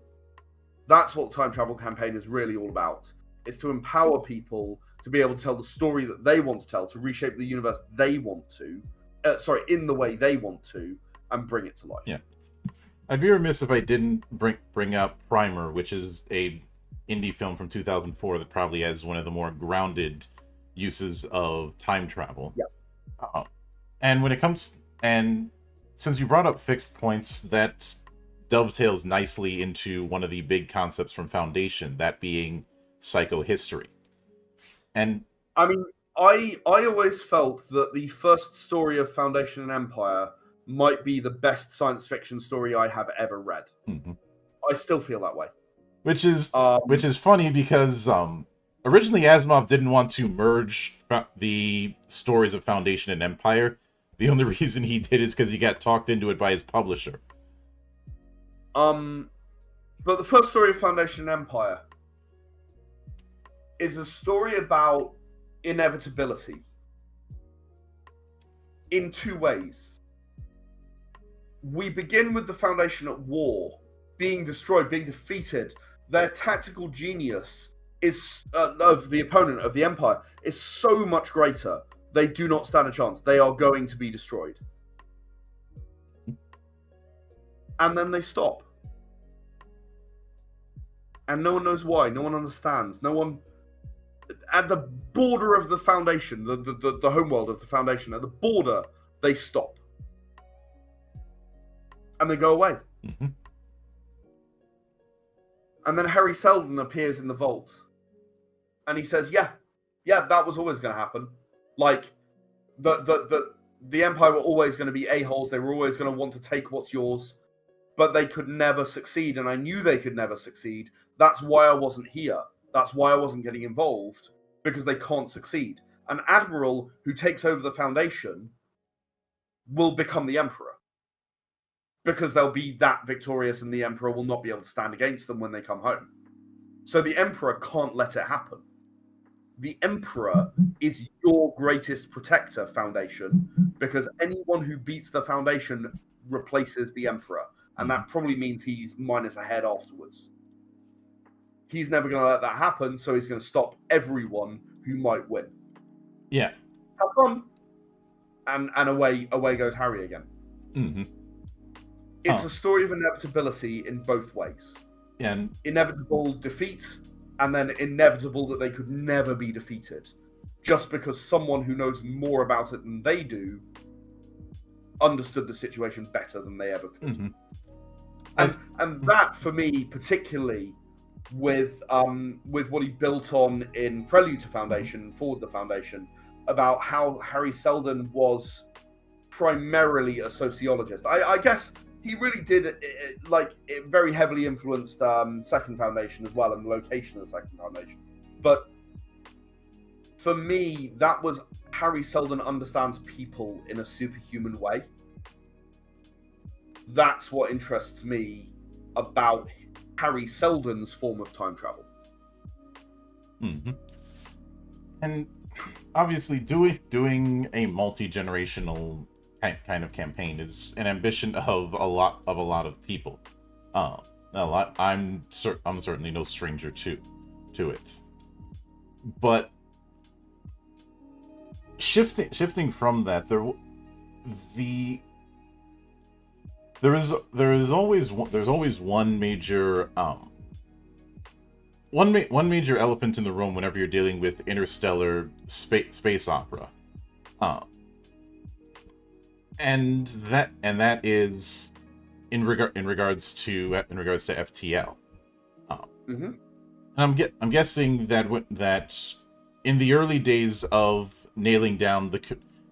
That's what the time travel campaign is really all about. It's to empower people to be able to tell the story that they want to tell, to reshape the universe they want to, in the way they want to, and bring it to life. Yeah. I'd be remiss if I didn't bring up Primer, which is a indie film from 2004 that probably has one of the more grounded uses of time travel. Yeah. And when it comes, and since you brought up fixed points, that dovetails nicely into one of the big concepts from Foundation, that being psychohistory. And I mean, I always felt that the first story of Foundation and Empire might be the best science fiction story I have ever read. Mm-hmm. I still feel that way. Which is funny because originally Asimov didn't want to merge the stories of Foundation and Empire. The only reason he did is because he got talked into it by his publisher. But the first story of Foundation and Empire is a story about inevitability in 2 ways. We begin with the Foundation at war, being destroyed, being defeated. Their tactical genius is of the opponent of the Empire is so much greater. They do not stand a chance. They are going to be destroyed. And then they stop. And no one knows why. No one understands. No one... At the border of the Foundation, the homeworld of the Foundation, at the border, they stop. And they go away. Mm-hmm. And then Harry Seldon appears in the vault. And he says, yeah, that was always going to happen. Like, the Empire were always going to be a-holes. They were always going to want to take what's yours. But they could never succeed. And I knew they could never succeed. That's why I wasn't here. That's why I wasn't getting involved. Because they can't succeed. An admiral who takes over the Foundation will become the Emperor. Because they'll be that victorious and the Emperor will not be able to stand against them when they come home. So the Emperor can't let it happen. The Emperor is your greatest protector, Foundation, because anyone who beats the Foundation replaces the Emperor. And that probably means he's minus a head afterwards. he's never going to let that happen, so he's going to stop everyone who might win. Yeah. Have fun. And away goes Harry again. Mm-hmm. It's a story of inevitability in both ways. Yeah, and inevitable defeat, and then inevitable that they could never be defeated, just because someone who knows more about it than they do understood the situation better than they ever could. Mm-hmm. And that, for me, particularly with what he built on in Prelude to Foundation and Forward the Foundation, about how Harry Seldon was primarily a sociologist. I guess he really did it very heavily influenced Second Foundation as well, and the location of the Second Foundation. But for me, that was Harry Seldon understands people in a superhuman way. That's what interests me about Harry Seldon's form of time travel. Mm-hmm. And obviously, doing a multi-generational kind of campaign is an ambition of a lot of people. I'm certainly no stranger to it. But shifting from that, there's always one major one major elephant in the room whenever you're dealing with interstellar space opera, and that is in regards to FTL. Mm-hmm. And I'm guessing that in the early days of nailing down the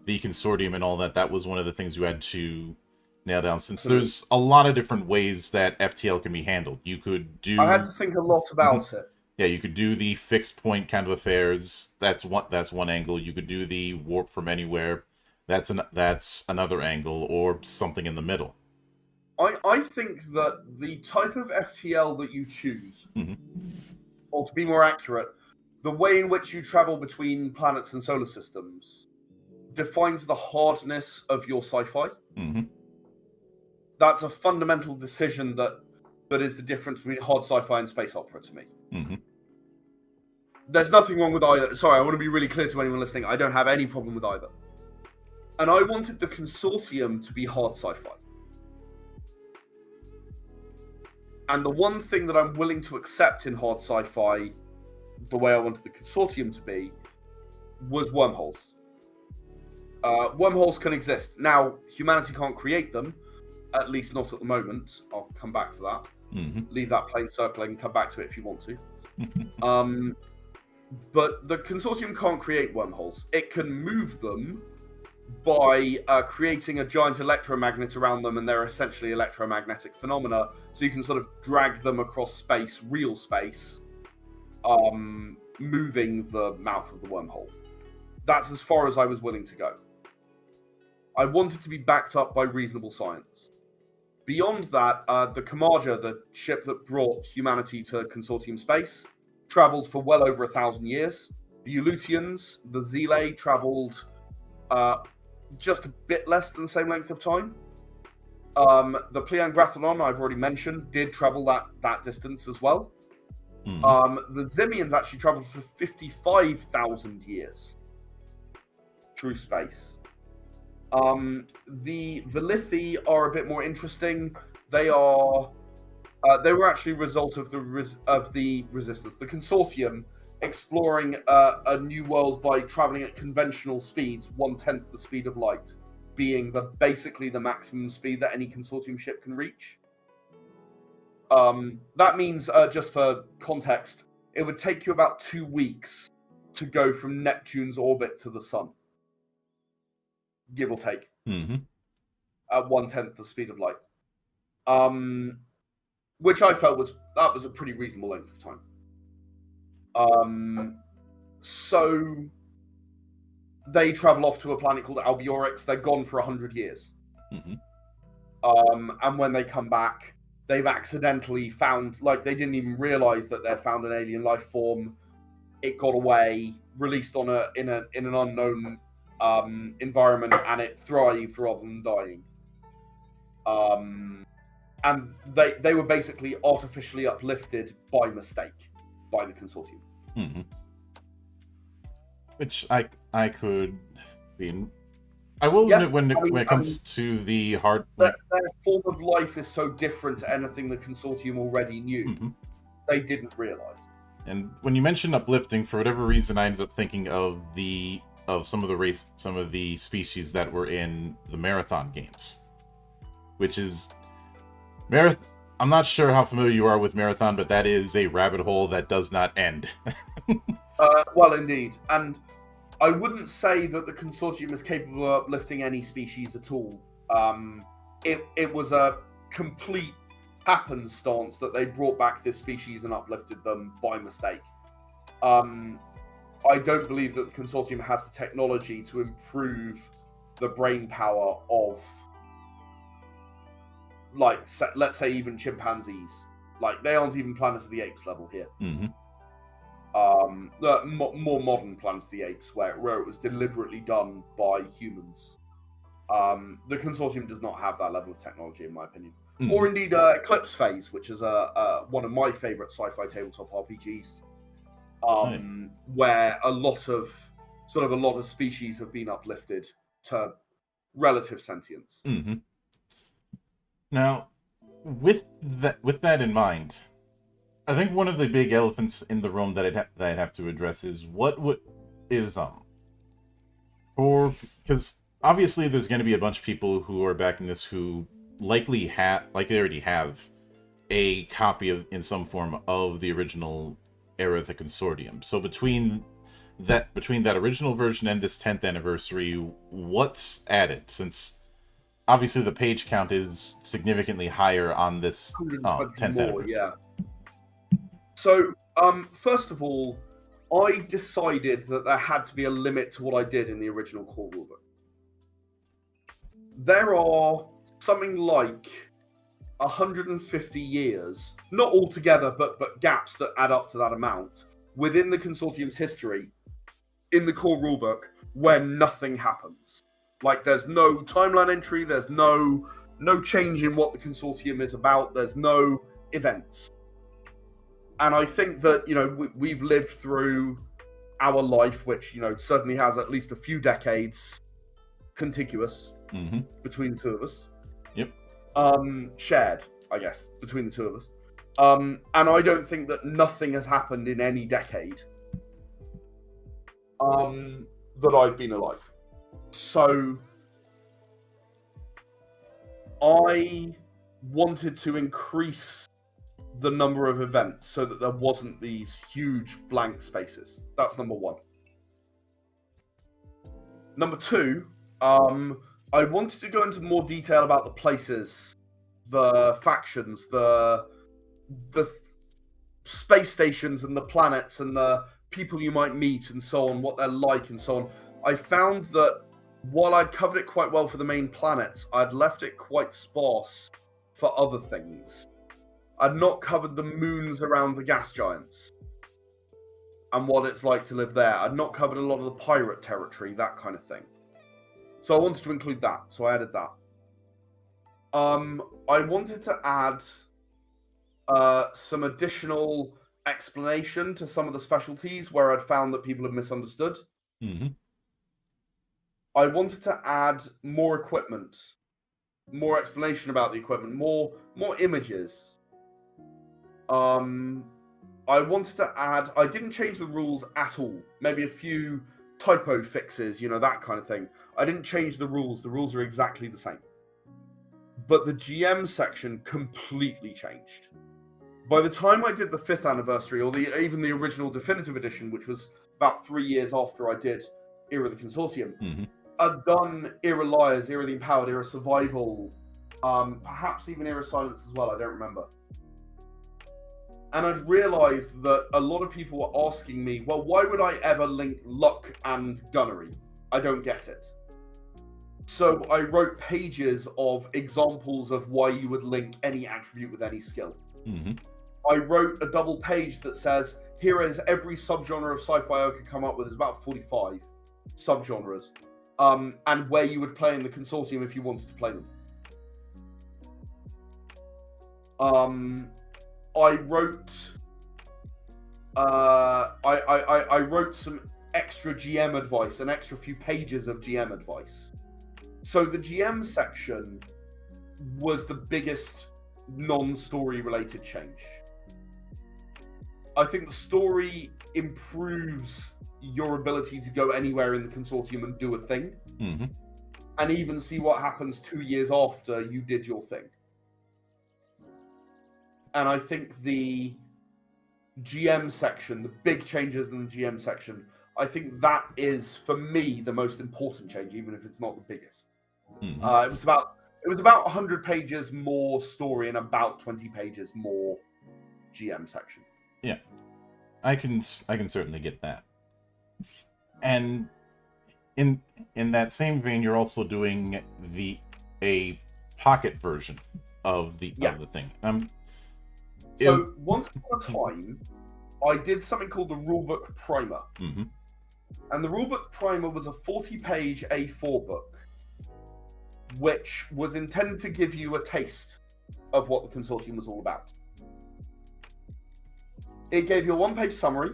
consortium and all that was one of the things you had to nail down, since there's a lot of different ways that FTL can be handled. You could do. I had to think a lot about it. Yeah, you could do the fixed point kind of affairs. That's one angle. You could do the warp from anywhere. That's another angle, or something in the middle. I think that the type of FTL that you choose, mm-hmm. or to be more accurate, the way in which you travel between planets and solar systems defines the hardness of your sci-fi. Mm-hmm. That's a fundamental decision that is the difference between hard sci-fi and space opera to me. Mm-hmm. There's nothing wrong with either. Sorry, I want to be really clear to anyone listening. I don't have any problem with either. And I wanted the Consortium to be hard sci-fi. And the one thing that I'm willing to accept in hard sci-fi, the way I wanted the Consortium to be, was wormholes. Wormholes can exist. Now, humanity can't create them, at least not at the moment. I'll come back to that. Mm-hmm. Leave that plane circling and come back to it if you want to. But the Consortium can't create wormholes. It can move them by creating a giant electromagnet around them, and they're essentially electromagnetic phenomena, so you can sort of drag them across space, real space, moving the mouth of the wormhole. That's as far as I was willing to go. I wanted to be backed up by reasonable science. Beyond that, the Kamaja, the ship that brought humanity to Consortium space, travelled for well over 1,000 years. The Ulutians, the Zile, travelled just a bit less than the same length of time. The Pliangrathalon, I've already mentioned, did travel that distance as well. Mm-hmm. The Zimians actually travelled for 55,000 years through space. The Velithi are a bit more interesting. They were actually a result of the resistance. The Consortium exploring a new world by traveling at conventional speeds, 1/10 the speed of light, being basically the maximum speed that any Consortium ship can reach. That means, just for context, it would take you about 2 weeks to go from Neptune's orbit to the Sun, give or take, mm-hmm. at 1/10 the speed of light, which I felt was a pretty reasonable length of time. So they travel off to a planet called Albiorix. They're gone for 100 years. Mm-hmm. And when they come back, they've accidentally found, they didn't even realize that they'd found an alien life form. It got away, released in an unknown environment, and it thrived rather than dying. And they were basically artificially uplifted by mistake. by the Consortium. Mm-hmm. Which I could be. I will admit when it comes to the hard, their form of life is so different to anything the Consortium already knew. They didn't realize. And when you mentioned uplifting, for whatever reason, I ended up thinking of some of the species that were in the Marathon games, which is I'm not sure how familiar you are with Marathon, but that is a rabbit hole that does not end. Well, indeed, and I wouldn't say that the Consortium is capable of uplifting any species at all. It was a complete happenstance that they brought back this species and uplifted them by mistake. I don't believe that the Consortium has the technology to improve the brain power of, like, let's say even chimpanzees. Like, they aren't even Planet of the Apes level here. The more modern Planet of the Apes, where it was deliberately done by humans. The Consortium does not have that level of technology, in my opinion. Or indeed Eclipse Phase, which is one of my favourite sci-fi tabletop RPGs, where a lot of species have been uplifted to relative sentience. Now, with that in mind, I think one of the big elephants in the room that I'd have to address is because obviously there's going to be a bunch of people who are backing this who likely already have a copy in some form of the original Era of the Consortium. So between that original version and this 10th anniversary, what's added? Since obviously the page count is significantly higher on this 10th anniversary. Yeah. So, first of all, I decided that there had to be a limit to what I did in the original core rulebook. There are something like 150 years, not altogether, but gaps that add up to that amount within the Consortium's history in the core rulebook where nothing happens. Like, there's no timeline entry, there's no change in what the Consortium is about, there's no events. And I think that, we've lived through our life, which, certainly has at least a few decades contiguous between the two of us. Yep. Shared, I guess, between the two of us. And I don't think that nothing has happened in any decade that I've been alive. So I wanted to increase the number of events so that there wasn't these huge blank spaces. That's number one. Number two, I wanted to go into more detail about the places, the factions, the space stations and the planets and the people you might meet and so on, what they're like and so on. I found that while I'd covered it quite well for the main planets, I'd left it quite sparse for other things. I'd not covered the moons around the gas giants and what it's like to live there. I'd not covered a lot of the pirate territory, that kind of thing. So I wanted to include that, so I added that. I wanted to add some additional explanation to some of the specialties where I'd found that people had misunderstood. I wanted to add more equipment, more explanation about the equipment, more images. I wanted to add, I didn't change the rules at all. Maybe a few typo fixes, that kind of thing. I didn't change the rules. The rules are exactly the same. But the GM section completely changed. By the time I did the 5th anniversary, or even the original definitive edition, which was about 3 years after I did Era of the Consortium, I'd done Era Liars, Era the Empowered, Era Survival, perhaps even Era Silence as well, I don't remember. And I'd realised that a lot of people were asking me, well, why would I ever link luck and gunnery? I don't get it. So I wrote pages of examples of why you would link any attribute with any skill. I wrote a double page that says, here is every subgenre of sci-fi I could come up with. There's about 45 subgenres. And where you would play in the Consortium if you wanted to play them. I wrote I wrote some extra GM advice, an extra few pages of GM advice. So the GM section was the biggest non-story related change. I think the story improves your ability to go anywhere in the Consortium and do a thing, and even see what happens 2 years after you did your thing. And I think the GM section, the big changes in the GM section, I think that is, for me, the most important change, even if it's not the biggest. It was about 100 pages more story and about 20 pages more GM section. Yeah, I can certainly get that. And in that same vein, you're also doing a pocket version of the thing. So once upon a time, I did something called the Rulebook Primer. And the Rulebook Primer was a 40-page A4 book, which was intended to give you a taste of what the Consortium was all about. It gave you a one-page summary.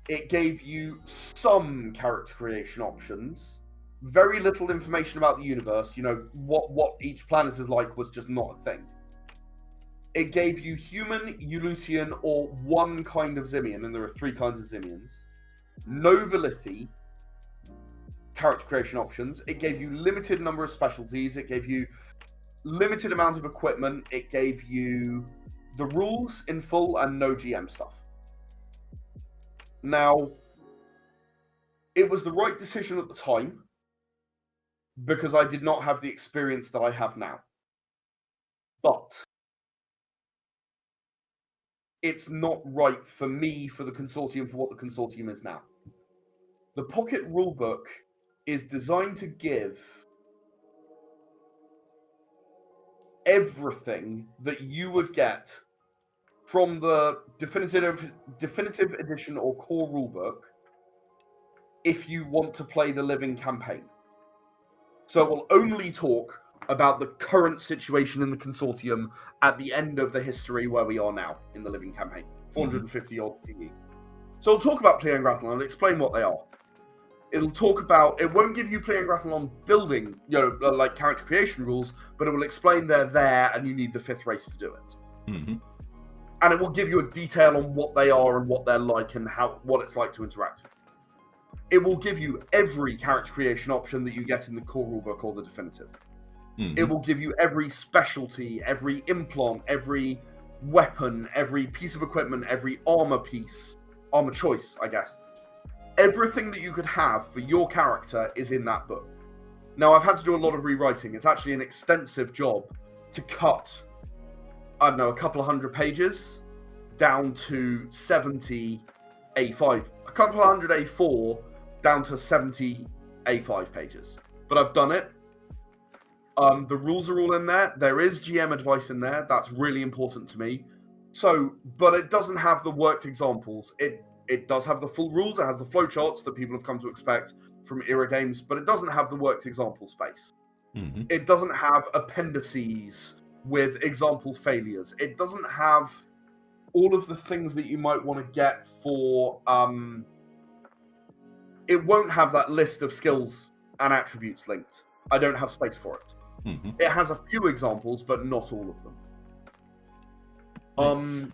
It gave you some character creation options. Very little information about the universe. You know, what each planet is like was just not a thing. It gave you human, Eulutian, or one kind of Zimian, and there are 3 kinds of Zimians. No Valithi character creation options. It gave you limited number of specialties. It gave you limited amount of equipment. It gave you the rules in full and no GM stuff. Now, it was the right decision at the time because I did not have the experience that I have now. But it's not right for me, for the Consortium, for what the Consortium is now. The Pocket Rulebook is designed to give everything that you would get from the definitive edition or core rulebook if you want to play the living campaign. So it will only talk about the current situation in the Consortium at the end of the history where we are now in the living campaign, 450 odd CE. So it'll talk about Plea and Grathlon and explain what they are. It'll talk about, it won't give you Plea and Grathlon building, like character creation rules, but it will explain they're there and you need the 5th race to do it. And it will give you a detail on what they are and what they're like and what it's like to interact. It will give you every character creation option that you get in the core rulebook or the definitive. It will give you every specialty, every implant, every weapon, every piece of equipment, every armor choice, I guess. Everything that you could have for your character is in that book. Now, I've had to do a lot of rewriting. It's actually an extensive job to cut, I don't know, a couple of 100 pages down to 70 A5. A couple of 100 A4 down to 70 A5 pages. But I've done it. The rules are all in there. There is GM advice in there. That's really important to me. So, but it doesn't have the worked examples. It does have the full rules. It has the flowcharts that people have come to expect from era games, but it doesn't have the worked example space. It doesn't have appendices with example failures. It doesn't have all of the things that you might want to get for... It won't have that list of skills and attributes linked. I don't have space for it. It has a few examples, but not all of them.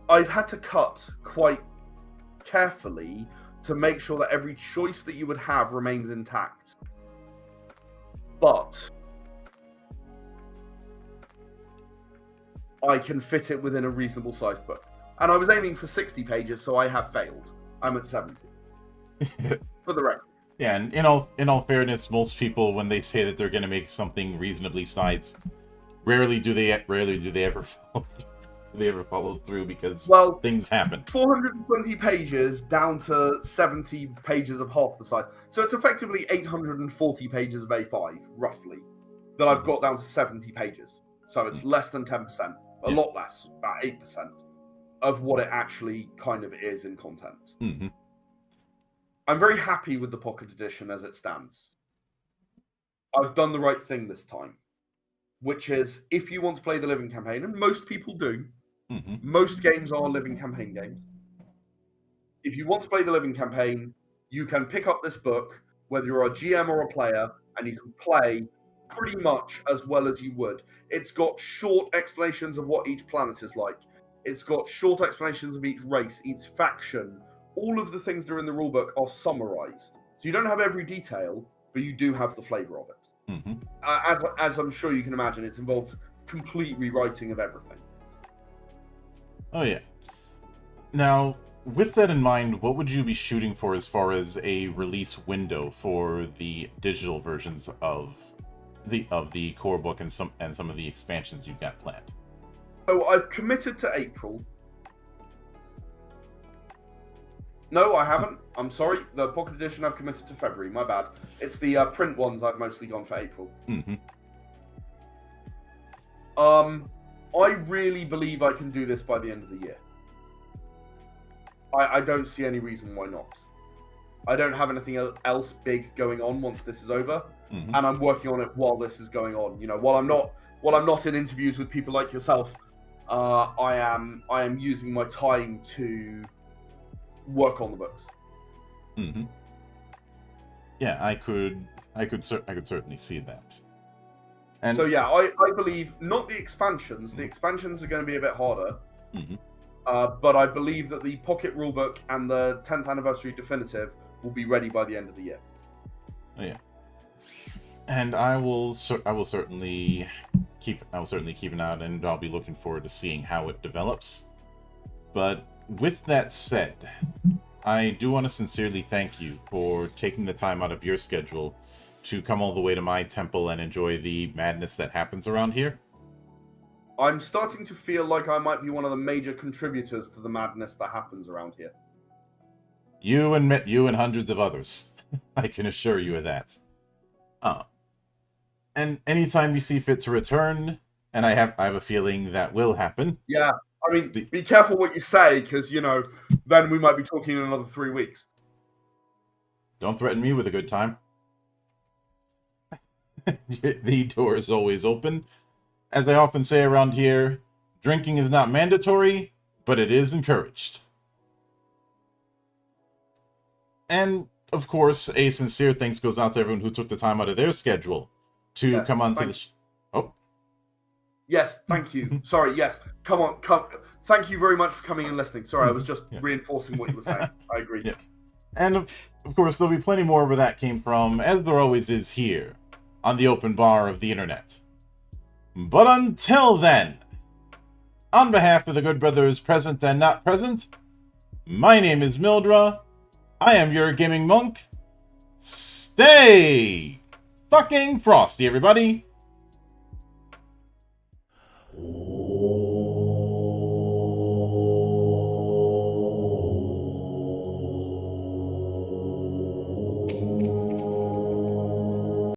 I've had to cut quite carefully to make sure that every choice that you would have remains intact. But I can fit it within a reasonable sized book. And I was aiming for 60 pages, so I have failed. I'm at 70. For the record. Yeah, and in all fairness, most people, when they say that they're going to make something reasonably sized, rarely do they ever follow through because things happen. 420 pages down to 70 pages of half the size. So it's effectively 840 pages of A5, roughly, that I've got down to 70 pages. So it's less than 10%, a lot less, about 8% of what it actually kind of is in content. I'm very happy with the Pocket Edition as it stands. I've done the right thing this time, which is if you want to play the living campaign, and most people do, Most games are living campaign games. If you want to play the living campaign, you can pick up this book, whether you're a GM or a player, and you can play pretty much as well as you would. It's got short explanations of what each planet is like. It's got short explanations of each race, each faction. All of the things that are in the rulebook are summarized. So you don't have every detail, but you do have the flavor of it. As I'm sure you can imagine, it's involved complete rewriting of everything. Oh, yeah. Now, with that in mind, what would you be shooting for as far as a release window for the digital versions of the core book and some of the expansions you've got planned? So I've committed to April. No, I haven't. I'm sorry. The pocket edition I've committed to February. My bad. It's the print ones I've mostly gone for April. I really believe I can do this by the end of the year. I don't see any reason why not. I don't have anything else big going on once this is over, and I'm working on it while this is going on. You know, while I'm not in interviews with people like yourself, I am using my time to work on the books. Yeah, I could certainly see that. And so yeah, I believe not the expansions. The expansions are going to be a bit harder. But I believe that the Pocket Rulebook and the 10th Anniversary Definitive will be ready by the end of the year. Oh, yeah. And I will certainly keep an eye out, and I'll be looking forward to seeing how it develops. But with that said, I do want to sincerely thank you for taking the time out of your schedule to come all the way to my temple and enjoy the madness that happens around here. I'm starting to feel like I might be one of the major contributors to the madness that happens around here. You and hundreds of others. I can assure you of that. And anytime you see fit to return, and I have a feeling that will happen. Yeah, I mean, be careful what you say, because, you know, then we might be talking in another 3 weeks. Don't threaten me with a good time. The door is always open. As I often say around here, drinking is not mandatory, but it is encouraged. And, of course, a sincere thanks goes out to everyone who took the time out of their schedule to come on to the Oh. Yes, thank you. Sorry, yes. Come. Thank you very much for coming and listening. Sorry, I was just reinforcing what you were saying. I agree. Yeah. And, of course, there'll be plenty more where that came from, as there always is here, on the open bar of the internet. But until then, on behalf of the good brothers present and not present, my name is Mildra. I am your gaming monk. Stay fucking frosty, everybody.